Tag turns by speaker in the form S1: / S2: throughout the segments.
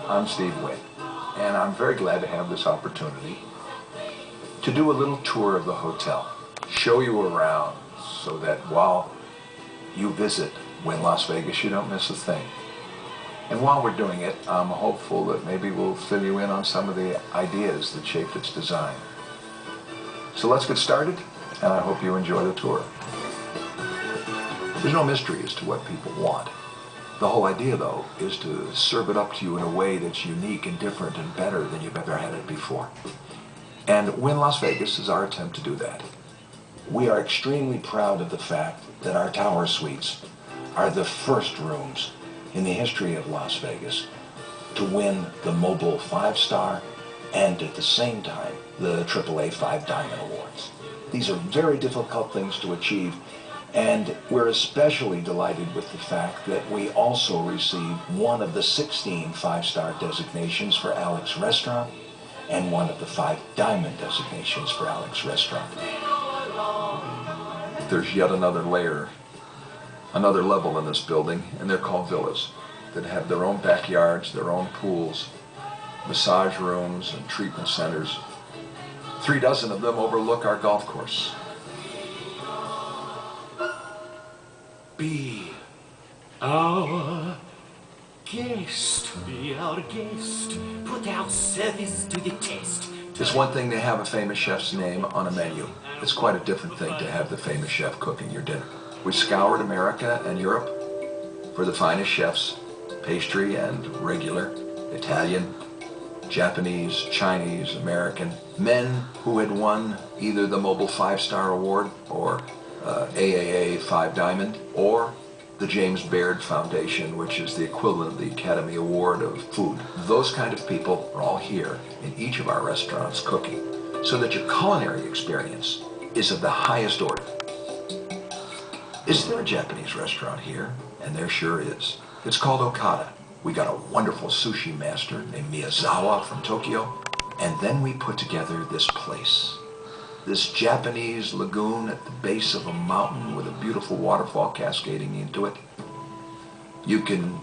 S1: I'm Steve Wynn, and I'm very glad to have this opportunity to do a little tour of the hotel, show you around so that while you visit Wynn Las Vegas, you don't miss a thing. And while we're doing it, I'm hopeful that maybe we'll fill you in on some of the ideas that shaped its design. So let's get started, and I hope you enjoy the tour. There's no mystery as to what people want. The whole idea, though, is to serve it up to you in a way that's unique and different and better than you've ever had it before. And Wynn Las Vegas is our attempt to do that. We are extremely proud of the fact that our tower suites are the first rooms in the history of Las Vegas to win the Mobile 5-Star and at the same time the AAA 5 Diamond Awards. These are very difficult things to achieve, and we're especially delighted with the fact that we also received one of the 16 5-star designations for Alex Restaurant and one of the 5 Diamond designations for Alex Restaurant. There's yet another layer, another level in this building, and they're called villas that have their own backyards, their own pools, massage rooms, and treatment centers. 3 dozen of them overlook our golf course.
S2: Be our guest, put our service to the test.
S1: It's one thing to have a famous chef's name on a menu. It's quite a different thing to have the famous chef cooking your dinner. We scoured America and Europe for the finest chefs, pastry and regular, Italian, Japanese, Chinese, American, men who had won either the Mobile 5-Star Award or AAA 5 Diamond, or the James Baird Foundation, which is the equivalent of the Academy Award of food. Those kind of people are all here in each of our restaurants cooking, so that your culinary experience is of the highest order. Is there a Japanese restaurant here? And there sure is. It's called Okada. We got a wonderful sushi master named Miyazawa from Tokyo, and then we put together this place. This Japanese lagoon at the base of a mountain with a beautiful waterfall cascading into it. You can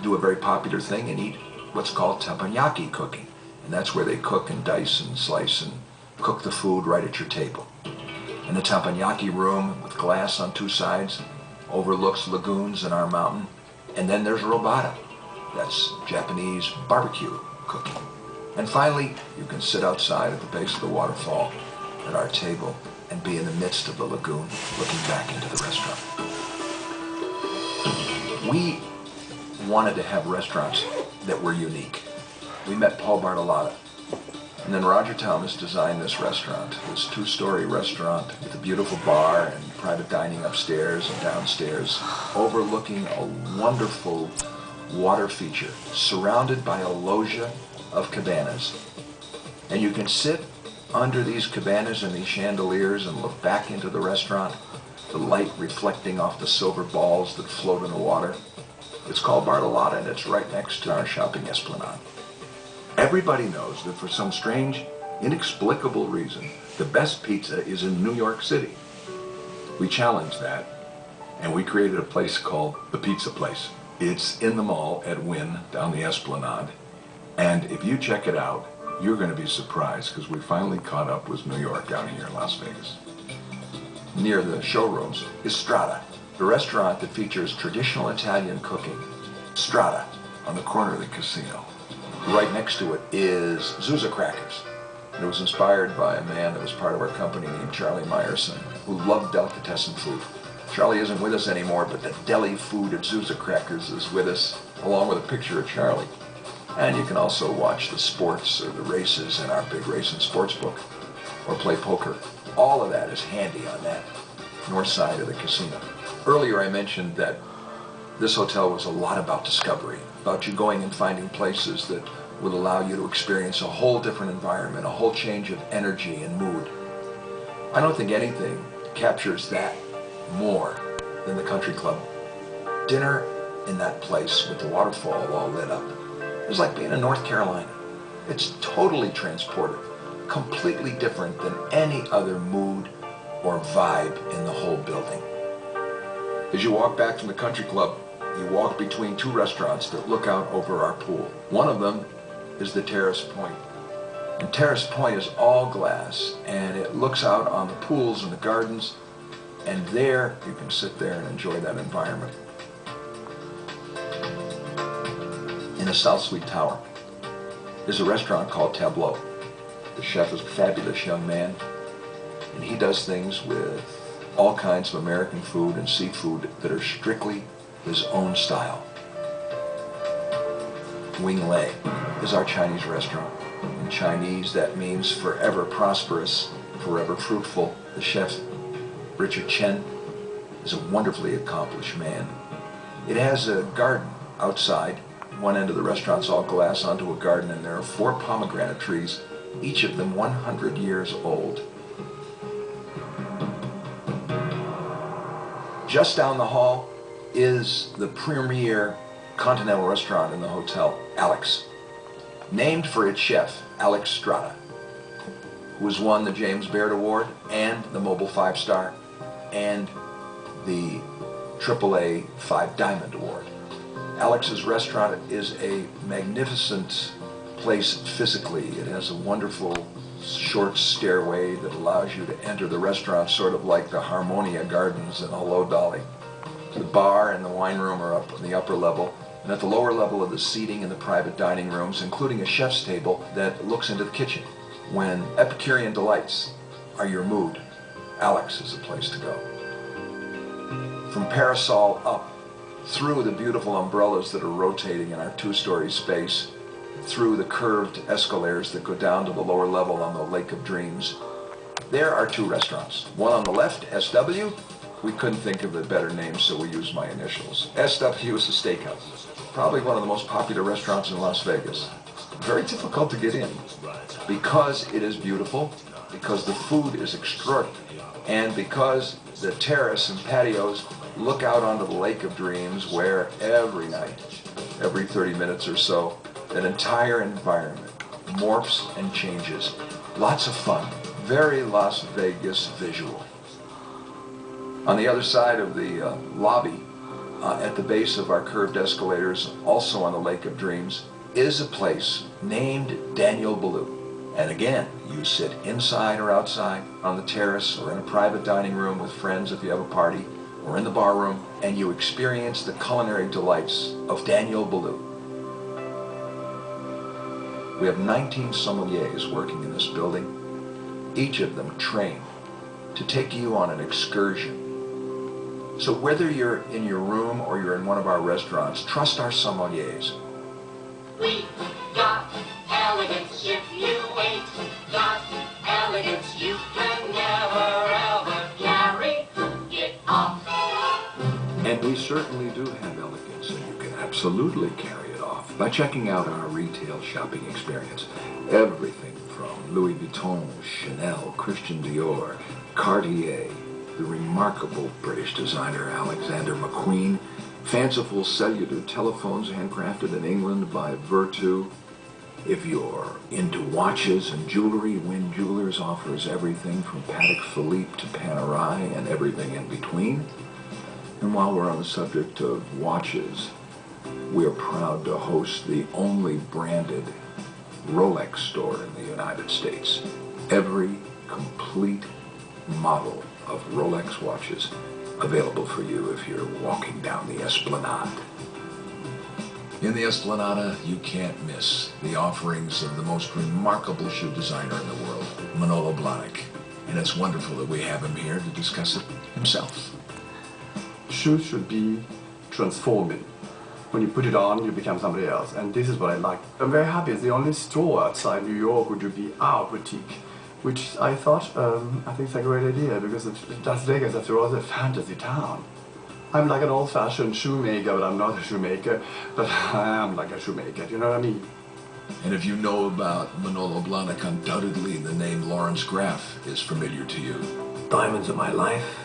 S1: do a very popular thing and eat what's called teppanyaki cooking. And that's where they cook and dice and slice and cook the food right at your table. And the teppanyaki room with glass on 2 sides overlooks lagoons in our mountain. And then there's robata. That's Japanese barbecue cooking. And finally, you can sit outside at the base of the waterfall at our table and be in the midst of the lagoon looking back into the restaurant. We wanted to have restaurants that were unique. We met Paul Bartolotta, and then Roger Thomas designed this restaurant, this 2-story restaurant with a beautiful bar and private dining upstairs and downstairs, overlooking a wonderful water feature, surrounded by a loggia of cabanas. And you can sit under these cabanas and these chandeliers and look back into the restaurant, the light reflecting off the silver balls that float in the water. It's called Bartolotta, and it's right next to our shopping esplanade. Everybody knows that for some strange, inexplicable reason, the best pizza is in New York City. We challenged that, and we created a place called The Pizza Place. It's in the mall at Wynn, down the esplanade, and if you check it out, you're going to be surprised because we finally caught up with New York out here in Las Vegas. Near the showrooms is Strada, the restaurant that features traditional Italian cooking. Strada, on the corner of the casino. Right next to it is Zuzza Crackers. It was inspired by a man that was part of our company named Charlie Meyerson, who loved delicatessen food. Charlie isn't with us anymore, but the deli food at Zuzza Crackers is with us, along with a picture of Charlie. And you can also watch the sports or the races in our big racing sports book, or play poker. All of that is handy on that north side of the casino. Earlier I mentioned that this hotel was a lot about discovery, about you going and finding places that would allow you to experience a whole different environment, a whole change of energy and mood. I don't think anything captures that more than the country club. Dinner in that place with the waterfall all lit up. It was like being in North Carolina. It's totally transportive, completely different than any other mood or vibe in the whole building. As you walk back from the country club, You walk between two restaurants that look out over our pool. One of them is the Terrace Point. And Terrace Point is all glass, and it looks out on the pools and the gardens, and there you can sit there and enjoy that environment. In the South Suite Tower is a restaurant called Tableau. The chef is a fabulous young man, and he does things with all kinds of American food and seafood that are strictly his own style. Wynn Las is our Chinese restaurant. In Chinese, that means forever prosperous, forever fruitful. The chef, Richard Chen, is a wonderfully accomplished man. It has a garden outside. One end of the restaurant's all glass onto a garden, and there are 4 pomegranate trees, each of them 100 years old. Just down the hall is the premier continental restaurant in the hotel, Alex, named for its chef, Alex Strada, who has won the James Baird Award and the Mobile 5-Star and the AAA 5 Diamond Award. Alex's restaurant is a magnificent place physically. It has a wonderful short stairway that allows you to enter the restaurant sort of like the Harmonia Gardens in Hello Dolly. The bar and the wine room are up on the upper level, and at the lower level are the seating in the private dining rooms, including a chef's table that looks into the kitchen. When Epicurean delights are your mood, Alex is the place to go. From Parasol up, through the beautiful umbrellas that are rotating in our 2-story space, through the curved escalators that go down to the lower level on the Lake of Dreams, there are 2 restaurants. One on the left, SW. We couldn't think of a better name, so we used my initials. SW is a steakhouse. Probably one of the most popular restaurants in Las Vegas. Very difficult to get in because it is beautiful, because the food is extraordinary, and because the terrace and patios look out onto the Lake of Dreams, where every night, every 30 minutes or so, that entire environment morphs and changes. Lots of fun. Very Las Vegas visual. On the other side of the lobby, at the base of our curved escalators, also on the Lake of Dreams, is a place named Daniel Boulud. And again, you sit inside or outside, on the terrace, or in a private dining room with friends if you have a party, or in the bar room, and you experience the culinary delights of Daniel Boulud. We have 19 sommeliers working in this building, each of them trained to take you on an excursion. So whether you're in your room or you're in one of our restaurants, trust our sommeliers.
S3: We got elegance if you ain't got elegance, you can never ever carry it off.
S1: And we certainly do have elegance, and you can absolutely carry it off by checking out our retail shopping experience. Everything from Louis Vuitton, Chanel, Christian Dior, Cartier, the remarkable British designer Alexander McQueen, fanciful cellular telephones handcrafted in England by Vertu. If you're into watches and jewelry, Wynn Jewelers offers everything from Patek Philippe to Panerai and everything in between. And while we're on the subject of watches, we're proud to host the only branded Rolex store in the United States. Every complete model of Rolex watches available for you if you're walking down the Esplanade. In the Esplanade, you can't miss the offerings of the most remarkable shoe designer in the world, Manolo Blahnik. And it's wonderful that we have him here to discuss it himself.
S4: Shoes should be transforming. When you put it on, you become somebody else. And this is what I like. I'm very happy. It's the only store outside New York which would be our boutique, which I thought, I think it's a great idea, because Las Vegas, after all, is a fantasy town. I'm like an old-fashioned shoemaker, but I'm not a shoemaker, but I am like a shoemaker, you know what I mean?
S1: And if you know about Manolo Blahnik, undoubtedly the name Lawrence Graff is familiar to you.
S5: Diamonds are my life,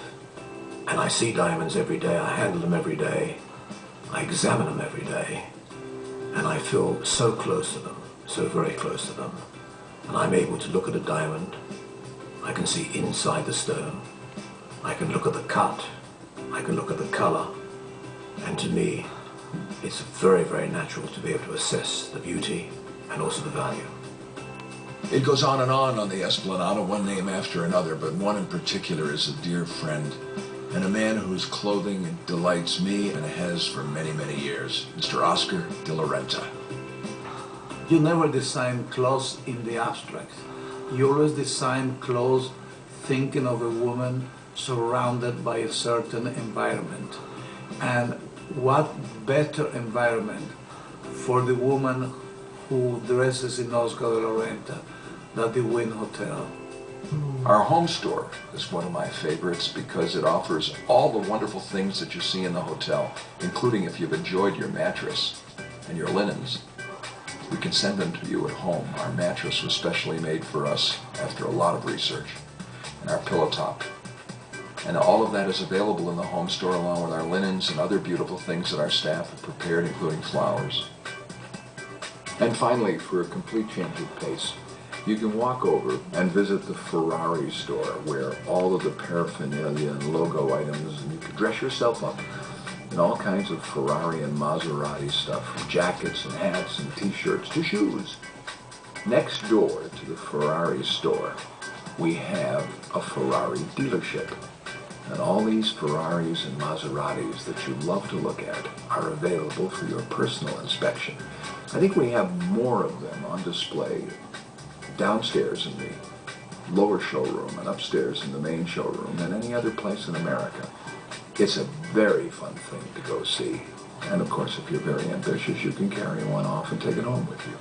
S5: and I see diamonds every day, I handle them every day, I examine them every day, and I feel so close to them, so very close to them. And I'm able to look at a diamond, I can see inside the stone, I can look at the cut, I can look at the color, and to me, it's very, very natural to be able to assess the beauty and also the value.
S1: It goes on the Esplanade, one name after another, but one in particular is a dear friend and a man whose clothing delights me and has for many, many years, Mr. Oscar de la Renta.
S6: You never design clothes in the abstract. You always design clothes thinking of a woman surrounded by a certain environment. And what better environment for the woman who dresses in Oscar de la Renta than the Wynn Hotel.
S1: Our home store is one of my favorites because it offers all the wonderful things that you see in the hotel, including if you've enjoyed your mattress and your linens. We can send them to you at home. Our mattress was specially made for us after a lot of research, and our pillow top. And all of that is available in the home store along with our linens and other beautiful things that our staff have prepared, including flowers. And finally, for a complete change of pace, you can walk over and visit the Ferrari store where all of the paraphernalia and logo items, and you can dress yourself up in all kinds of Ferrari and Maserati stuff, from jackets and hats and t-shirts to shoes. Next door to the Ferrari store, we have a Ferrari dealership. And all these Ferraris and Maseratis that you love to look at are available for your personal inspection. I think we have more of them on display downstairs in the lower showroom and upstairs in the main showroom than any other place in America. It's a very fun thing to go see. And of course, if you're very ambitious, you can carry one off and take it home with you.